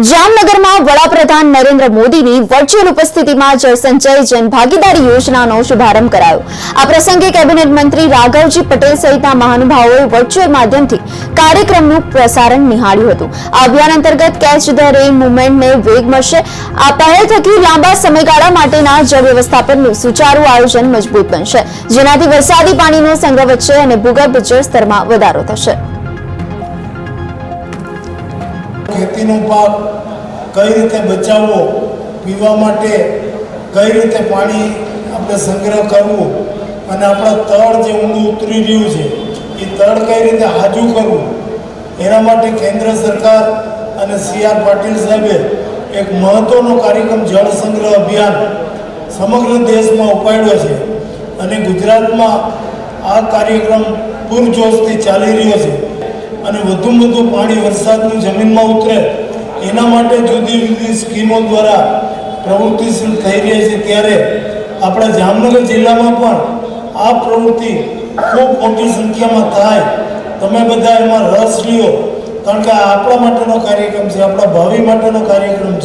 જામનગરમાં વડાપ્રધાન નરેન્દ્ર મોદીની વર્ચ્યુઅલ ઉપસ્થિતિમાં જળસંચય જન ભાગીદારી યોજનાનો શુભારંભ કરાયો। આ પ્રસંગે કેબિનેટ મંત્રી રાઘવજી પટેલ સહિતના મહાનુભાવોએ વર્ચ્યુઅલ માધ્યમથી કાર્યક્રમનું પ્રસારણ નિહાળ્યું હતું। આ અભિયાન અંતર્ગત કેચ ધ રેન મૂવમેન્ટને વેગ મળશે। આ પહેલ થકી લાંબા સમયગાળા માટેના જળ વ્યવસ્થાપનનું સુચારુ આયોજન મજબૂત બનશે, જેનાથી વરસાદી પાણીનો સંગ્રહ વધશે અને ભૂગર્ભ જળ સ્તરમાં વધારો થશે। ખેતીનો પાક કઈ રીતે બચાવવો, પીવા માટે કઈ રીતે પાણી આપણે સંગ્રહ કરવું અને આપણા તળ જે ઊંડું ઉતરી રહ્યું છે એ તળ કઈ રીતે હાજુ કરવું, એના માટે કેન્દ્ર સરકાર અને CR પાટીલ સાહેબે એક મહત્વનો કાર્યક્રમ જળ સંગ્રહ અભિયાન સમગ્ર દેશમાં ઉપાડ્યો છે અને ગુજરાતમાં આ કાર્યક્રમ પૂરજોશથી ચાલી રહ્યો છે અને વધુમાં વધુ પાણી વરસાદનું જમીનમાં ઉતરે એના માટે જુદી જુદી સ્કીમો દ્વારા પ્રવૃત્તિશીલ થઈ રહી છે। ત્યારે આપણા જામનગર જિલ્લામાં પણ આ પ્રવૃત્તિ ખૂબ મોટી સંખ્યામાં થાય, તમે બધા એમાં રસ લ્યો, કારણ કે આ આપણા માટેનો કાર્યક્રમ છે, આપણા ભાવિ માટેનો કાર્યક્રમ છે।